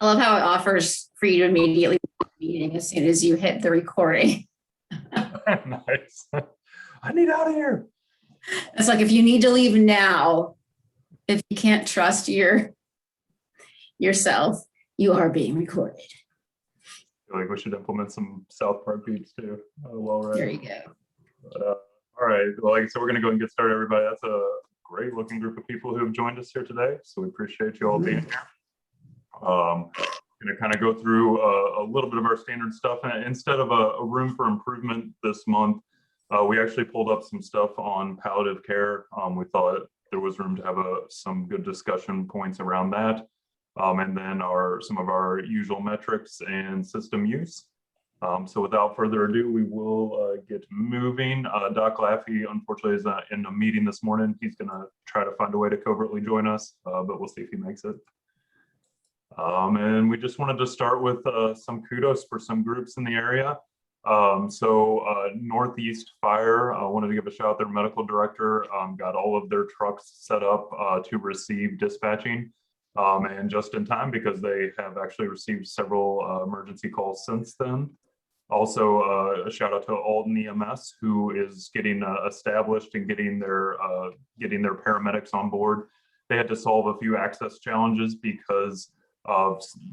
I love how it offers for you to immediately meeting as soon as you hit the recording. Nice. I need out of here. It's like if you need to leave now, if you can't trust yourself, you are being recorded. I feel like we should implement some South Park beats too. Well, right. There you go. But, all right. Well, like I said, we're going to go and get started, everybody. That's a great looking group of people who have joined us here today. So we appreciate you all being here. Going to kind of go through a little bit of our standard stuff. And instead of a room for improvement this month, we actually pulled up some stuff on palliative care. We thought there was room to have some good discussion points around that. And then some of our usual metrics and system use. So without further ado, we will get moving. Doc Laffey, unfortunately, is in a meeting this morning. He's going to try to find a way to covertly join us, but we'll see if he makes it. And we just wanted to start with some kudos for some groups in the area. Northeast Fire, I wanted to give a shout out. Their medical director got all of their trucks set up to receive dispatching. And just in time, because they have actually received several emergency calls since then. Also, a shout out to Alton EMS, who is getting established and getting their paramedics on board. They had to solve a few access challenges because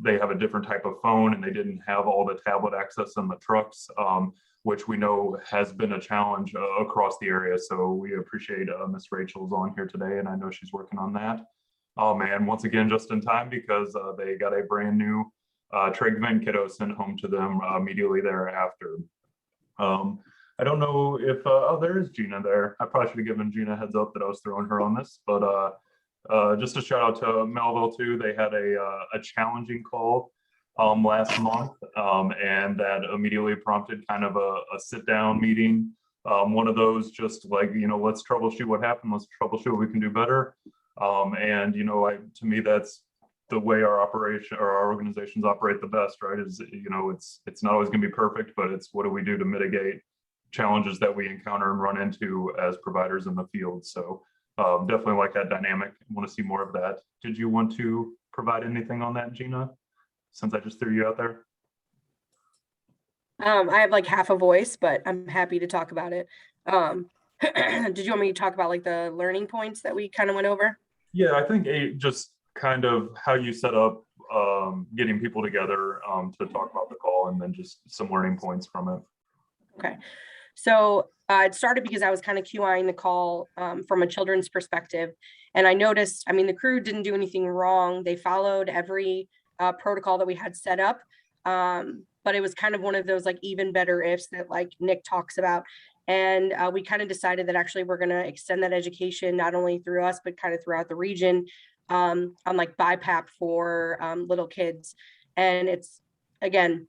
they have a different type of phone and they didn't have all the tablet access in the trucks, which we know has been a challenge across the area. So we appreciate Miss Rachel's on here today, and I know she's working on that. And once again, just in time, because they got a brand new Tregven kiddo sent home to them immediately thereafter. I don't know if, there is Gina there. I probably should have given Gina a heads up that I was throwing her on this, but just a shout out to Melville too. They had a challenging call last month, and that immediately prompted kind of a sit down meeting. One of those just like, let's troubleshoot what happened. Let's troubleshoot what we can do better. And to me, that's the way our operation or our organizations operate the best, right? Is, it's not always going to be perfect, but it's what do we do to mitigate challenges that we encounter and run into as providers in the field. So definitely like that dynamic. I want to see more of that. Did you want to provide anything on that, Gina, since I just threw you out there? I have like half a voice, but I'm happy to talk about it. Did you want me to talk about like the learning points that we kind of went over? Yeah, I think just kind of how you set up getting people together to talk about the call, and then just some learning points from it. Okay. So it started because I was kind of QIing the call from a children's perspective. And I noticed, the crew didn't do anything wrong. They followed every protocol that we had set up. But it was kind of one of those like even better ifs that like Nick talks about. And we kind of decided that actually we're going to extend that education, not only through us, but kind of throughout the region on like BiPAP for little kids. And it's, again,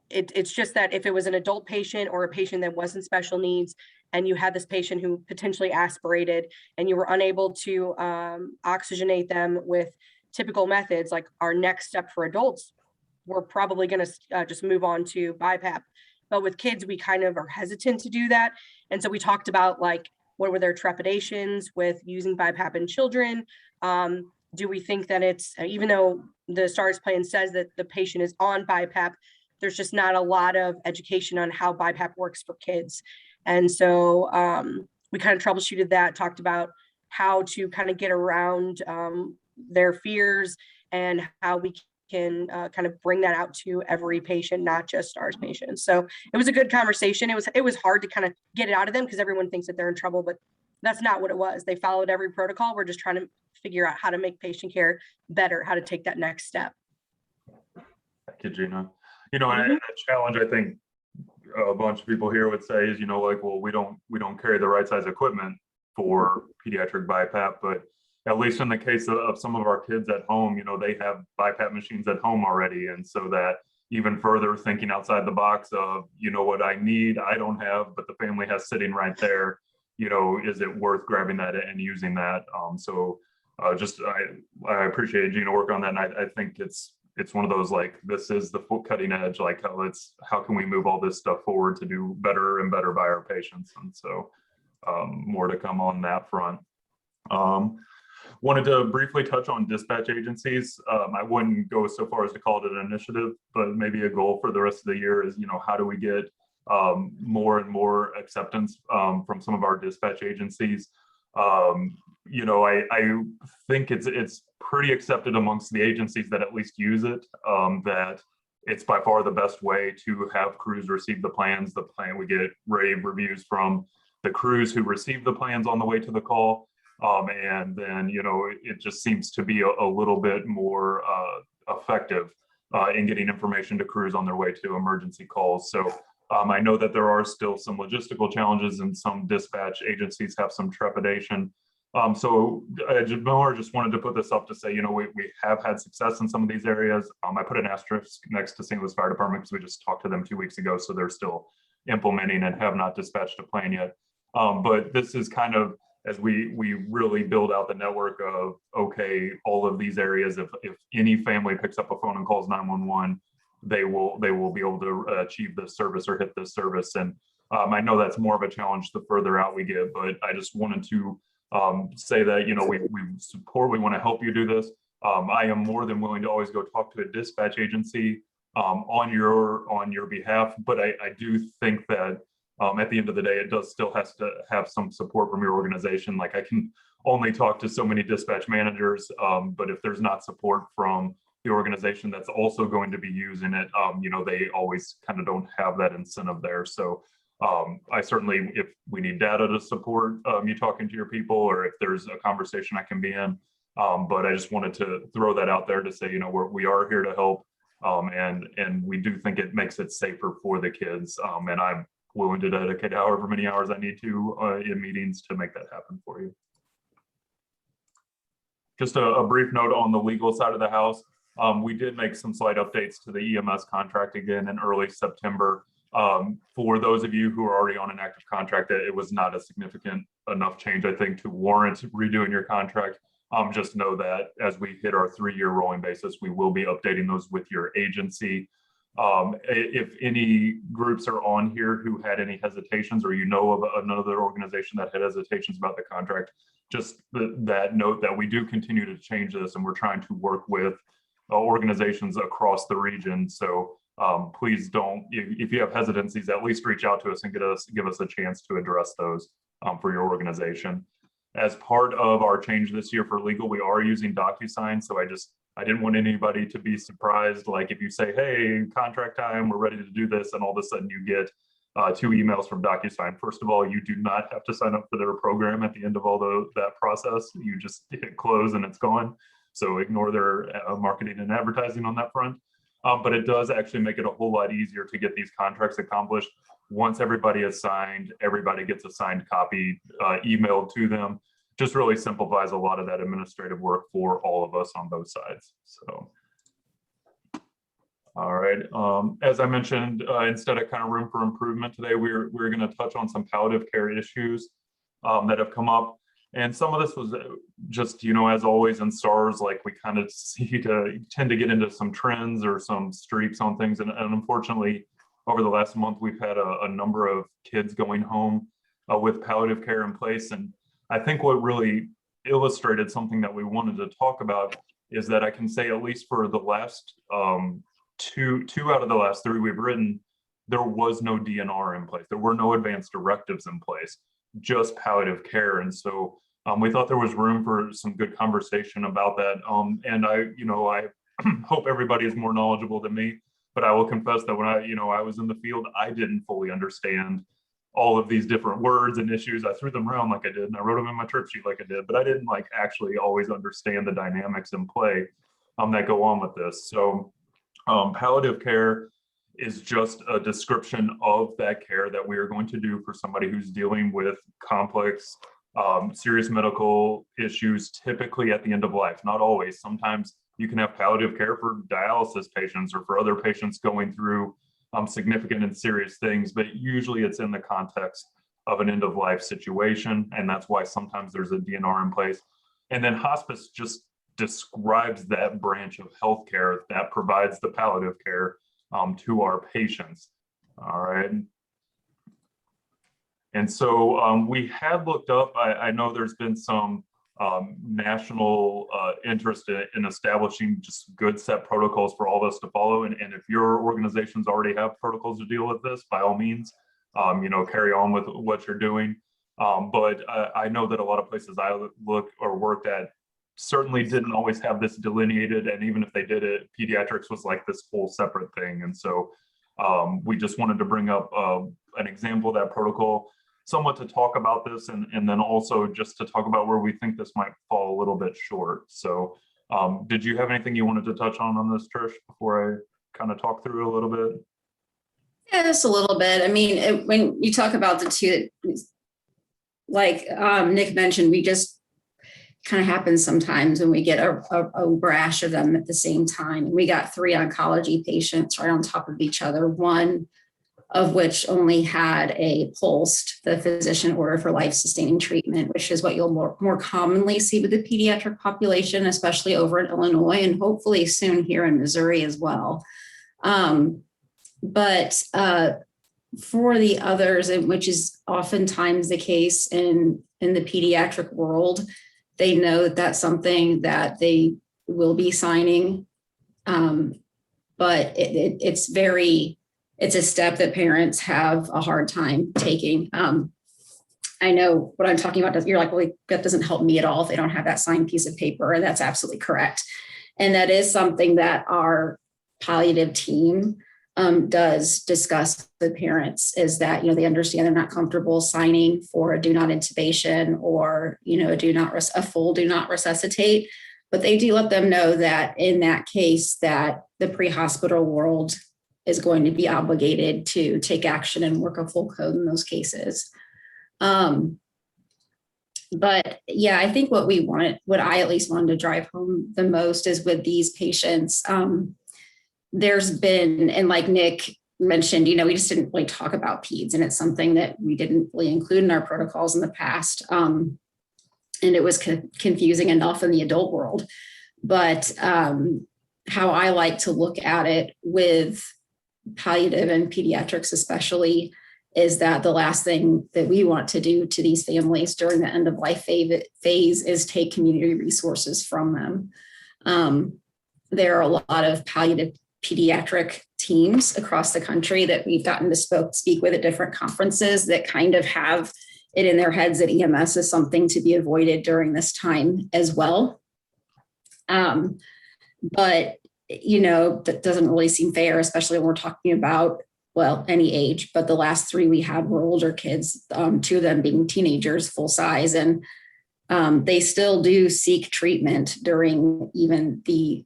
it's just that if it was an adult patient or a patient that wasn't special needs, and you had this patient who potentially aspirated and you were unable to oxygenate them with typical methods, like our next step for adults, we're probably going to just move on to BiPAP. But with kids, we kind of are hesitant to do that. And so we talked about like, what were their trepidations with using BiPAP in children? Do we think that it's, even though the STARS plan says that the patient is on BiPAP, there's just not a lot of education on how BiPAP works for kids. And so we kind of troubleshooted that, talked about how to kind of get around their fears and how we can kind of bring that out to every patient, not just STARS patients. So it was a good conversation. It was hard to kind of get it out of them because everyone thinks that they're in trouble, but that's not what it was. They followed every protocol. We're just trying to figure out how to make patient care better, how to take that next step. Thank you, Gina. And a challenge I think a bunch of people here would say is, like, well, we don't carry the right size equipment for pediatric BiPAP, but at least in the case of some of our kids at home, they have BiPAP machines at home already. And so that even further thinking outside the box of, what I need, I don't have, but the family has sitting right there, is it worth grabbing that and using that? I appreciate Gina work on that. And I think it's one of those, like, this is the cutting edge, like how can we move all this stuff forward to do better and better by our patients? And so more to come on that front. Wanted to briefly touch on dispatch agencies. I wouldn't go so far as to call it an initiative, but maybe a goal for the rest of the year is, how do we get more and more acceptance from some of our dispatch agencies? I think it's pretty accepted amongst the agencies that at least use it, that it's by far the best way to have crews receive the plans. The plan, we get rave reviews from the crews who receive the plans on the way to the call. And then, it just seems to be a little bit more effective in getting information to crews on their way to emergency calls. So I know that there are still some logistical challenges and some dispatch agencies have some trepidation. So I just wanted to put this up to say, we have had success in some of these areas. I put an asterisk next to St. Louis Fire Department because we just talked to them 2 weeks ago. So they're still implementing and have not dispatched a plan yet. But this is kind of as we really build out the network of, okay, all of these areas, if any family picks up a phone and calls 911, they will be able to achieve this service or hit this service. And I know that's more of a challenge the further out we get, but I just wanted to say that, we want to help you do this. I am more than willing to always go talk to a dispatch agency on your behalf, but I do think that at the end of the day, it does still has to have some support from your organization. Like I can only talk to so many dispatch managers, but if there's not support from the organization that's also going to be using it, they always kind of don't have that incentive there. So I certainly, if we need data to support you talking to your people, or if there's a conversation I can be in, but I just wanted to throw that out there to say, we are here to help, and we do think it makes it safer for the kids, and I'm willing to dedicate however many hours I need to in meetings to make that happen for you. Just a brief note on the legal side of the house. We did make some slight updates to the EMS contract again in early September. For those of you who are already on an active contract, it was not a significant enough change, I think, to warrant redoing your contract. Just know that as we hit our 3-year rolling basis, we will be updating those with your agency. If any groups are on here who had any hesitations, or of another organization that had hesitations about the contract, just that note that we do continue to change this, and we're trying to work with organizations across the region. So please don't, if you have hesitancies, at least reach out to us and give us a chance to address those for your organization. As part of our change this year for legal, we are using DocuSign. So I didn't want anybody to be surprised. Like if you say, hey, contract time, we're ready to do this, and all of a sudden you get 2 emails from DocuSign. First of all, you do not have to sign up for their program at the end of all that process. You just hit close and it's gone. So ignore their marketing and advertising on that front. But it does actually make it a whole lot easier to get these contracts accomplished. Once everybody is signed, everybody gets a signed copy emailed to them. Just really simplifies a lot of that administrative work for all of us on both sides. So, all right. As I mentioned, instead of kind of room for improvement today, we're going to touch on some palliative care issues that have come up. And some of this was just, as always in STARS, like we kind of tend to get into some trends or some streaks on things. And unfortunately, over the last month, we've had a number of kids going home with palliative care in place. And I think what really illustrated something that we wanted to talk about is that I can say, at least for the last two out of the last 3 we've written, there was no DNR in place. There were no advanced directives in place, just palliative care. And so we thought there was room for some good conversation about that. And I hope everybody is more knowledgeable than me, but I will confess that when I was in the field, I didn't fully understand all of these different words and issues. I threw them around like I did, and I wrote them in my trip sheet like I did, but I didn't actually always understand the dynamics in play that go on with this. So palliative care is just a description of that care that we are going to do for somebody who's dealing with complex, serious medical issues, typically at the end of life. Not always. Sometimes you can have palliative care for dialysis patients or for other patients going through significant and serious things, but usually it's in the context of an end-of-life situation, and that's why sometimes there's a DNR in place. And then hospice just describes that branch of healthcare that provides the palliative care to our patients. All right. And so we had looked up, I know there's been some national interest in establishing just good set protocols for all of us to follow. And if your organizations already have protocols to deal with this, by all means, carry on with what you're doing. But I know that a lot of places I look or worked at certainly didn't always have this delineated. And even if they did it, pediatrics was like this whole separate thing. And so we just wanted to bring up an example of that protocol, somewhat to talk about this, and then also just to talk about where we think this might fall a little bit short. So did you have anything you wanted to touch on this, Trish, before I kind of talk through a little bit? Yeah, just a little bit. I mean, when you talk about the two, like Nick mentioned, we just kind of happens sometimes when we get a rash of them at the same time. We got 3 oncology patients right on top of each other, one of which only had a PULST, the physician order for life-sustaining treatment, which is what you'll more commonly see with the pediatric population, especially over in Illinois and hopefully soon here in Missouri as well. But for the others, and which is oftentimes the case in the pediatric world, they know that that's something that they will be signing. But it's a step that parents have a hard time taking. I know what I'm talking about. You're like, well, that doesn't help me at all if they don't have that signed piece of paper. And that's absolutely correct. And that is something that our palliative team does discuss with parents, is that, they understand they're not comfortable signing for a do not intubation or, a full do not resuscitate. But they do let them know that in that case, that the pre-hospital world is going to be obligated to take action and work a full code in those cases. But yeah, I think what I at least wanted to drive home the most is with these patients, there's been, and like Nick mentioned, we just didn't really talk about peds, and it's something that we didn't really include in our protocols in the past. And it was confusing enough in the adult world. But how I like to look at it with palliative and pediatrics especially is that the last thing that we want to do to these families during the end of life phase is take community resources from them. There are a lot of palliative pediatric teams across the country that we've gotten to speak with at different conferences that kind of have it in their heads that EMS is something to be avoided during this time as well. But that doesn't really seem fair, especially when we're talking about, any age, but the last 3 we had were older kids, 2 of them being teenagers, full size. And they still do seek treatment during even the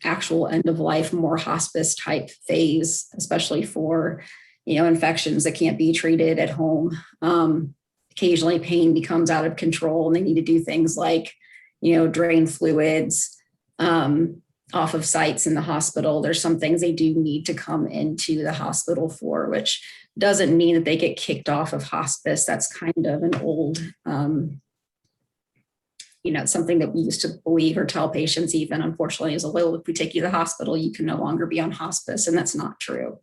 actual end of life, more hospice type phase, especially for, infections that can't be treated at home. Occasionally pain becomes out of control and they need to do things like, drain fluids, off of sites in the hospital. There's some things they do need to come into the hospital for, which doesn't mean that they get kicked off of hospice. That's kind of an old, something that we used to believe or tell patients even, unfortunately, is if we take you to the hospital, you can no longer be on hospice. And that's not true.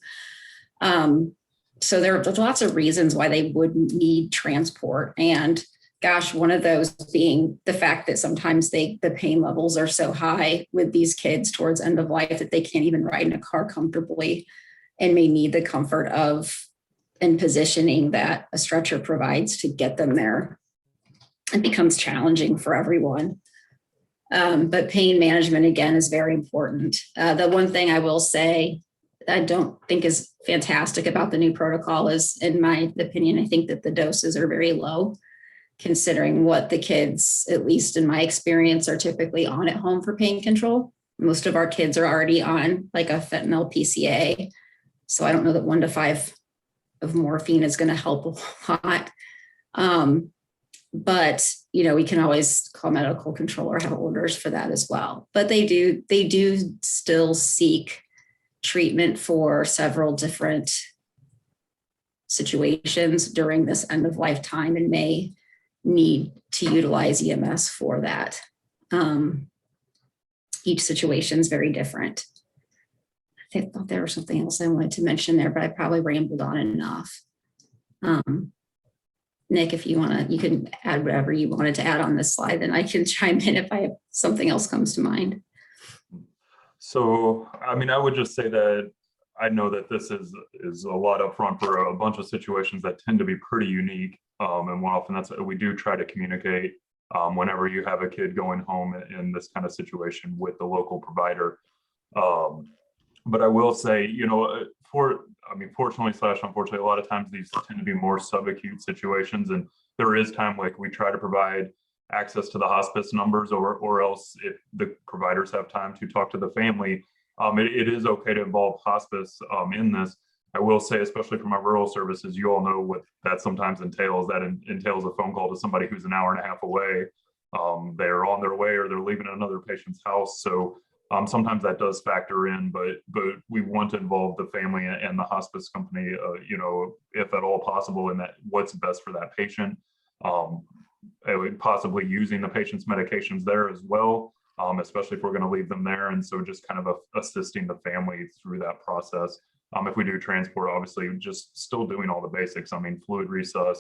So there's lots of reasons why they would need transport. And gosh, one of those being the fact that sometimes the pain levels are so high with these kids towards end of life that they can't even ride in a car comfortably and may need the comfort of and positioning that a stretcher provides to get them there. It becomes challenging for everyone. But pain management, again, is very important. The one thing I will say I don't think is fantastic about the new protocol is, in my opinion, I think that the doses are very low, considering what the kids, at least in my experience, are typically on at home for pain control. Most of our kids are already on like a fentanyl PCA. So I don't know that 1 to 5 of morphine is going to help a lot. But, we can always call medical control or have orders for that as well. But they do still seek treatment for several different situations during this end of life time and may need to utilize EMS for that. Each situation is very different. I thought there was something else I wanted to mention there, but I probably rambled on enough. Nick, if you want to, you can add whatever you wanted to add on this slide, then I can chime in if I have something else comes to mind. So, I mean, I would just say that I know that this is a lot upfront for a bunch of situations that tend to be pretty unique. And more often that's we do try to communicate whenever you have a kid going home in this kind of situation with the local provider. But I will say, you know, fortunately / unfortunately, a lot of times these tend to be more subacute situations, and there is time like we try to provide access to the hospice numbers, or else if the providers have time to talk to the family, it is okay to involve hospice in this. I will say, especially for my rural services, you all know what that sometimes entails. That entails a phone call to somebody who's an hour and a half away. They're on their way or they're leaving another patient's house. So sometimes that does factor in, but we want to involve the family and the hospice company, you know, if at all possible, in that what's best for that patient. Possibly using the patient's medications there as well, especially if we're going to leave them there. And so just kind of assisting the family through that process. If we do transport, obviously just still doing all the basics. I mean, fluid resus,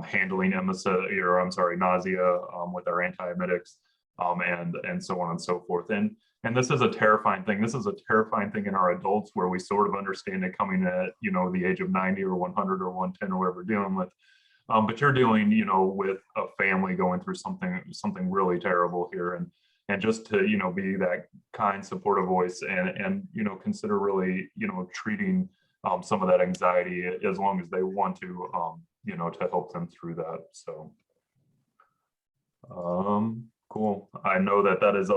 handling nausea with our antiemetics, and so on and so forth. And this is a terrifying thing. This is a terrifying thing in our adults, where we sort of understand it coming at, you know, the age of 90 or 100 or 110 or whatever we're dealing with. But you're dealing, you know, with a family going through something really terrible here, and just to, you know, be that kind, supportive voice, and you know, consider really, you know, treating some of that anxiety as long as they want to, you know, to help them through that. So, cool. I know that is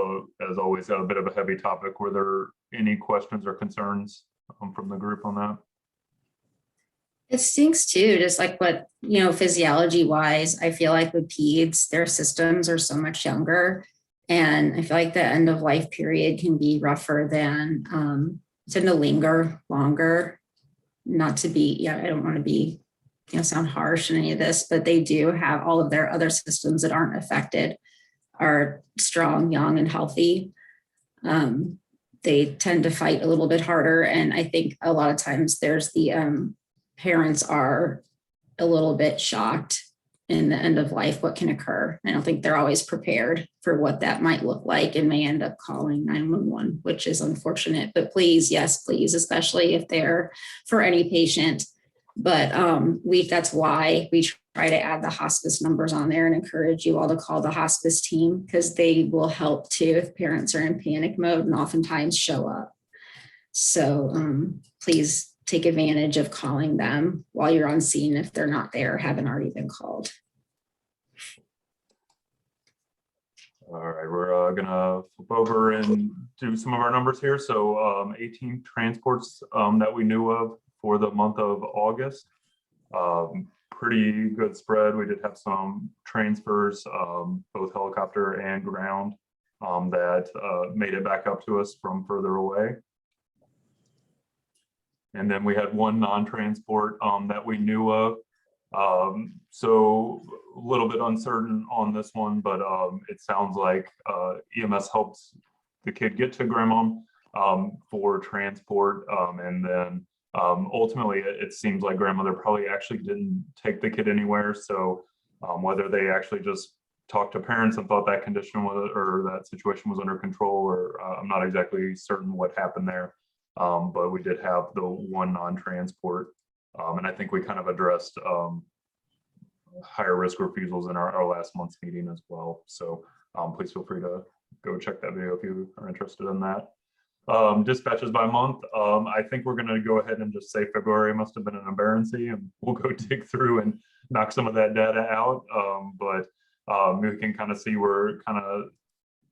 as always a bit of a heavy topic. Were there any questions or concerns from the group on that? It stinks too, just like what, you know, physiology wise, I feel like with peds, their systems are so much younger. And I feel like the end of life period can be rougher than tend to linger longer. Not to be, I don't want to be, you know, sound harsh in any of this, but they do have all of their other systems that aren't affected are strong, young, and healthy. They tend to fight a little bit harder. And I think a lot of times there's the parents are a little bit shocked in the end of life, what can occur. I don't think they're always prepared for what that might look like, and may end up calling 911, which is unfortunate. But please, yes, please, especially if they're for any patient. But that's why we try to add the hospice numbers on there and encourage you all to call the hospice team, because they will help too if parents are in panic mode and oftentimes show up. So please take advantage of calling them while you're on scene if they're not there, haven't already been called. All right, we're gonna flip over and do some of our numbers here. So 18 transports that we knew of for the month of August. Pretty good spread. We did have some transfers, both helicopter and ground, that made it back up to us from further away. And then we had one non-transport that we knew of. So a little bit uncertain on this one, but it sounds like EMS helped the kid get to Grandma for transport. And then ultimately, it seems like grandmother probably actually didn't take the kid anywhere. So whether they actually just talked to parents and thought that condition was, or that situation was under control, or I'm not exactly certain what happened there. But we did have the one non-transport, and I think we kind of addressed higher risk refusals in our last month's meeting as well. So please feel free to go check that video if you are interested in that. Dispatches by month, I think we're going to go ahead and just say February must have been an embarrassing, and we'll go dig through and knock some of that data out. But we can kind of see we're kind of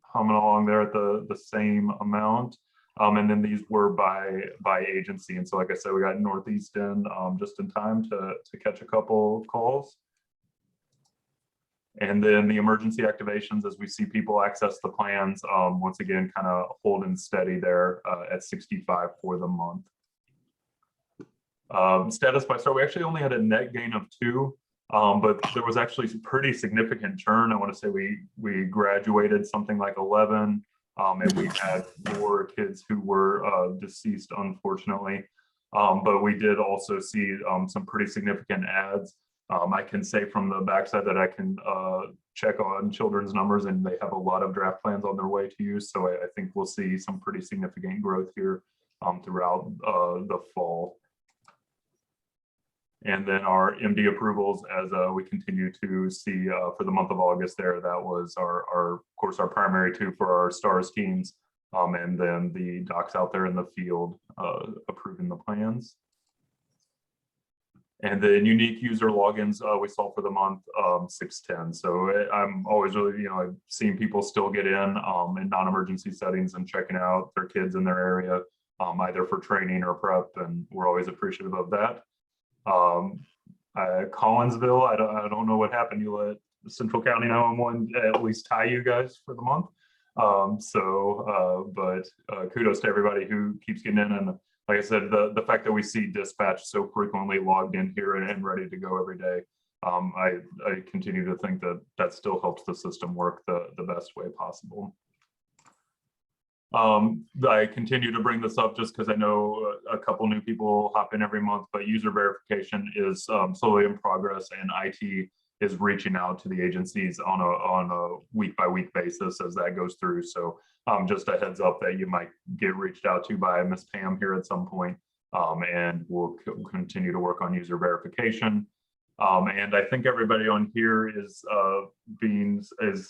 humming along there at the same amount. And then these were by agency. And so, like I said, we got Northeastern just in time to catch a couple calls. And then the emergency activations, as we see people access the plans, once again, kind of holding steady there at 65 for the month. Status by star, we actually only had a net gain of 2, but there was actually some pretty significant churn. I want to say we graduated something like 11. And we had 4 kids who were deceased, unfortunately. But we did also see some pretty significant adds. I can say from the backside that I can check on children's numbers, and they have a lot of draft plans on their way to use. So I think we'll see some pretty significant growth here throughout the fall. And then our MD approvals, as we continue to see for the month of August there, that was of course, our primary two for our STARS teams. And then the docs out there in the field approving the plans. And then unique user logins we saw for the month 610. So I'm always really, I've seen people still get in non-emergency settings and checking out their kids in their area, either for training or prep, and we're always appreciative of that. Collinsville, I don't know what happened. You let Central County 911 at least tie you guys for the month. But kudos to everybody who keeps getting in. And like I said, the fact that we see dispatch so frequently logged in here and ready to go every day, I continue to think that still helps the system work the best way possible. I continue to bring this up just because I know a couple new people hop in every month, but user verification is slowly in progress, and IT is reaching out to the agencies on a week-by-week basis as that goes through. So just a heads up that you might get reached out to by Miss Pam here at some point, and we'll continue to work on user verification. And I think everybody on here is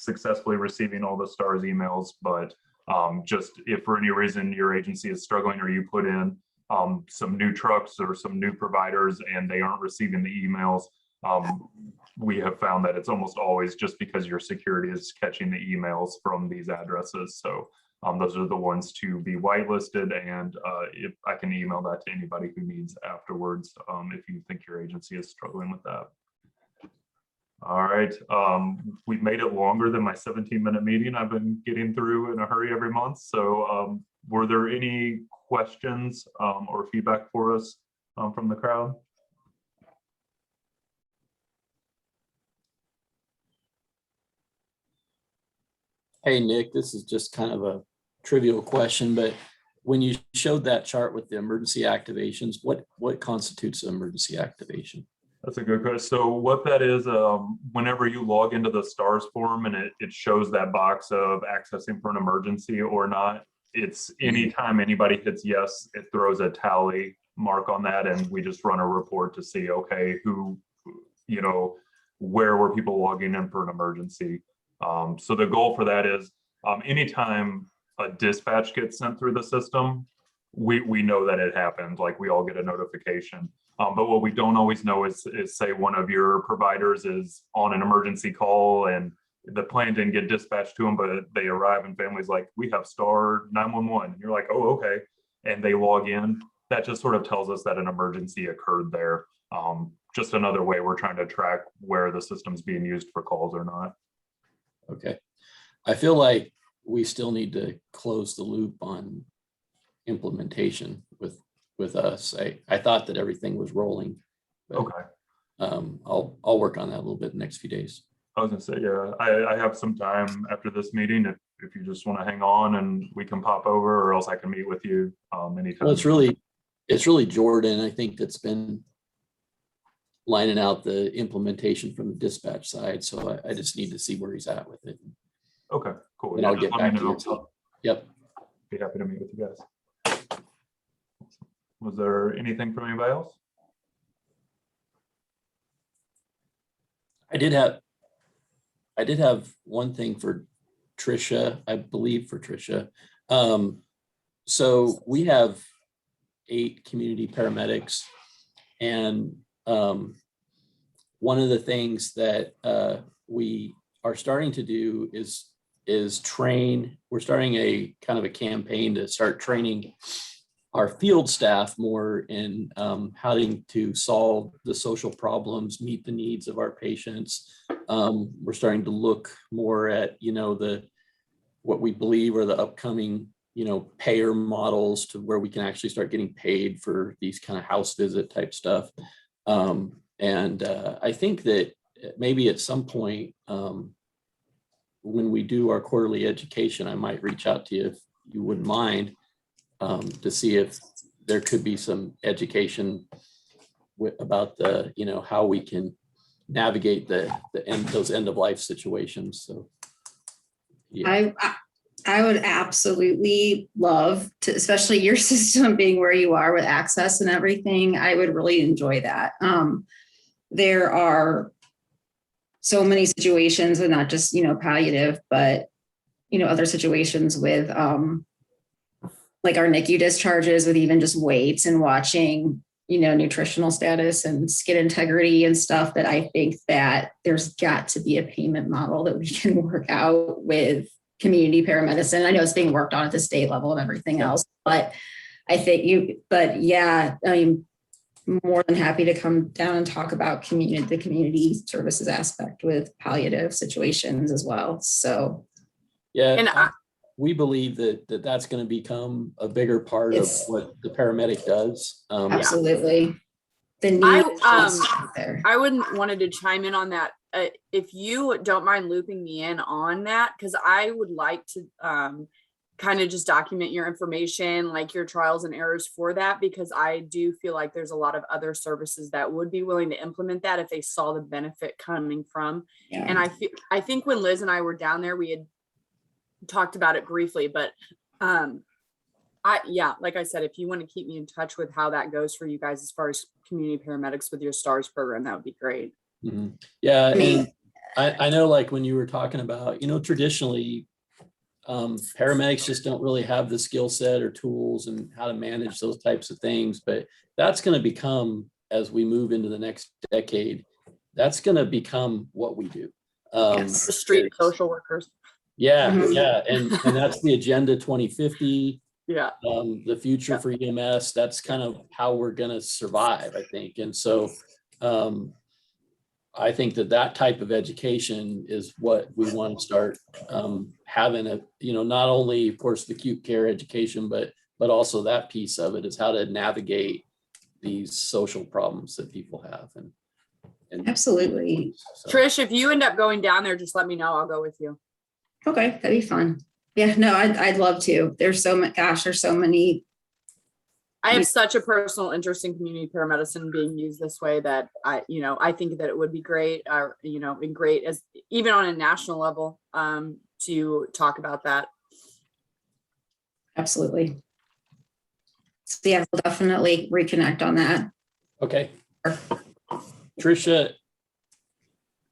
successfully receiving all the STARS emails, but just if for any reason your agency is struggling or you put in some new trucks or some new providers and they aren't receiving the emails, we have found that it's almost always just because your security is catching the emails from these addresses. So those are the ones to be whitelisted, and if I can email that to anybody who needs afterwards, if you think your agency is struggling with that. All right, we've made it longer than my 17-minute meeting I've been getting through in a hurry every month. So were there any questions or feedback for us from the crowd? Hey, Nick, this is just kind of a trivial question, but when you showed that chart with the emergency activations, what constitutes an emergency activation? That's a good question. So what that is, whenever you log into the STARS form and it shows that box of accessing for an emergency or not, it's anytime anybody hits yes, it throws a tally mark on that, and we just run a report to see, okay, where were people logging in for an emergency. So the goal for that is anytime a dispatch gets sent through the system, we know that it happened, like we all get a notification. But what we don't always know is say one of your providers is on an emergency call and the plan didn't get dispatched to them, but they arrive and family's like, we have star 911. And you're like, oh, okay. And they log in. That just sort of tells us that an emergency occurred there. Just another way we're trying to track where the system's being used for calls or not. Okay. I feel like we still need to close the loop on implementation with us. I thought that everything was rolling. But, Okay. I'll work on that a little bit in the next few days. I was gonna say, yeah, I have some time after this meeting if you just want to hang on and we can pop over, or else I can meet with you anytime. Well, it's really Jordan, I think, that's been lining out the implementation from the dispatch side. So I just need to see where he's at with it. Okay, cool. And Yeah, I'll just get let me back to know. you. Yep. Be happy to meet with you guys. Was there anything from anybody else? I did have one thing for Tricia, I believe for Tricia. So we have 8 community paramedics, and one of the things that we are starting to do is train. We're starting a kind of a campaign to start training our field staff more in how to solve the social problems, meet the needs of our patients. We're starting to look more at, what we believe are the upcoming, payer models to where we can actually start getting paid for these kind of house visit type stuff. And I think that maybe at some point, when we do our quarterly education, I might reach out to you if you wouldn't mind, to see if there could be some education about the, how we can navigate those end of life situations. So. Yeah. I would absolutely love to, especially your system being where you are with access and everything. I would really enjoy that. There are so many situations, and not just, palliative, but, other situations with like our NICU discharges, with even just weights and watching, nutritional status and skin integrity and stuff, that I think that there's got to be a payment model that we can work out with community paramedicine. I know it's being worked on at the state level and everything else, but I think I'm more than happy to come down and talk about the community services aspect with palliative situations as well. So yeah, And we believe that that's going to become a bigger part of what the paramedic does. absolutely. The need is there. I wouldn't wanted to chime in on that. If you don't mind looping me in on that, because I would like to kind of just document your information, like your trials and errors for that, because I do feel like there's a lot of other services that would be willing to implement that if they saw the benefit coming from. Yeah. And I think when Liz and I were down there, we had talked about it briefly, but like I said, if you want to keep me in touch with how that goes for you guys as far as community paramedics with your STARS program, that would be great. Mm-hmm. Yeah, and I know, like when you were talking about, traditionally paramedics just don't really have the skill set or tools and how to manage those types of things, but that's going to become, as we move into the next decade, that's going to become what we do. The street social workers. Yeah, Mhm. yeah, and that's the Agenda 2050. Yeah. The future for EMS. That's kind of how we're going to survive, I think. And so, I think that type of education is what we want to start having. Not only, of course, the acute care education, but also that piece of it is how to navigate these social problems that people have. And Absolutely. so. Trish, if you end up going down there, just let me know. I'll go with you. Okay, that'd be fun. Yeah, no, I'd love to. There's so many. I have such a personal interest in community paramedicine being used this way that I think that it would be great, and great as even on a national level, to talk about that. Absolutely. So yeah, we'll definitely reconnect on that. Okay. Tricia,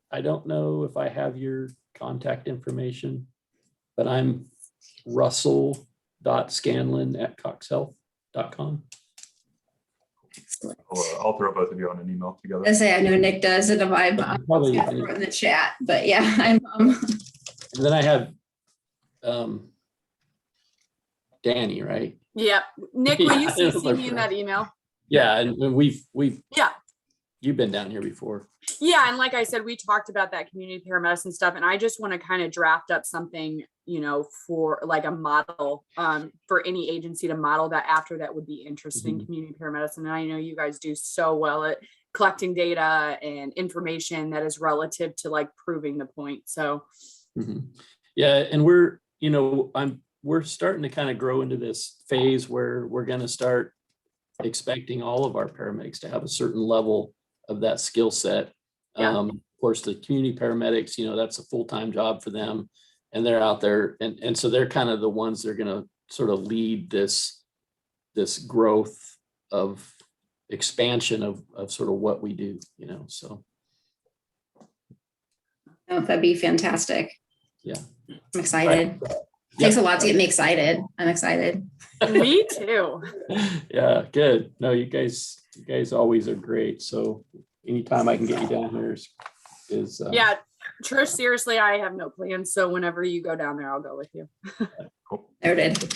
I don't know if I have your contact information, but I'm russell.scanlon@coxhealth.com. Excellent. I'll throw both of you on an email together. I say I know Nick does it. I'm Probably. gonna throw it in the chat, but yeah, I'm. And then I have Danny, right? Yeah. Nick, will you Yeah, CC me in that email? Yeah, and we've Yeah. You've been down here before. Yeah. And like I said, we talked about that community paramedicine stuff, and I just want to kind of draft up something, for like a model for any agency to model that after that would be interested in community paramedicine. And I know you guys do so well at collecting data and information that is relative to like proving the point. So yeah, and we're starting to kind of grow into this phase where we're going to start expecting all of our paramedics to have a certain level of that skill set. Yeah. Of course, the community paramedics, that's a full-time job for them, and they're out there, and so they're kind of the ones that are going to sort of lead this growth of expansion of sort of what we do, so. Oh, that'd be fantastic. Yeah. I'm excited. Right. Takes a lot to get me excited. I'm excited. me too. Yeah, good. No, you guys always are great. So anytime I can get you down here is Yeah. Trish, seriously, I have no plans. So whenever you go down there, I'll go with you. Cool. Noted.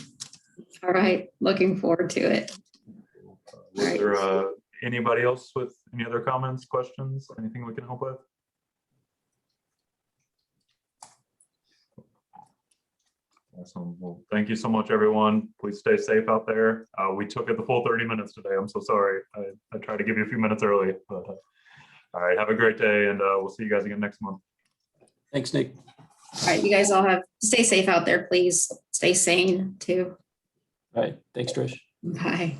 All right. Looking forward to it. Was there anybody else with any other comments, questions, anything we can help with? Awesome. Well, thank you so much, everyone. Please stay safe out there. We took it the full 30 minutes today. I'm so sorry. I tried to give you a few minutes early, but all right. Have a great day, and we'll see you guys again next month. Thanks, Nick. All right. You guys all stay safe out there, please. Stay sane too. All right. Thanks, Trish. Bye.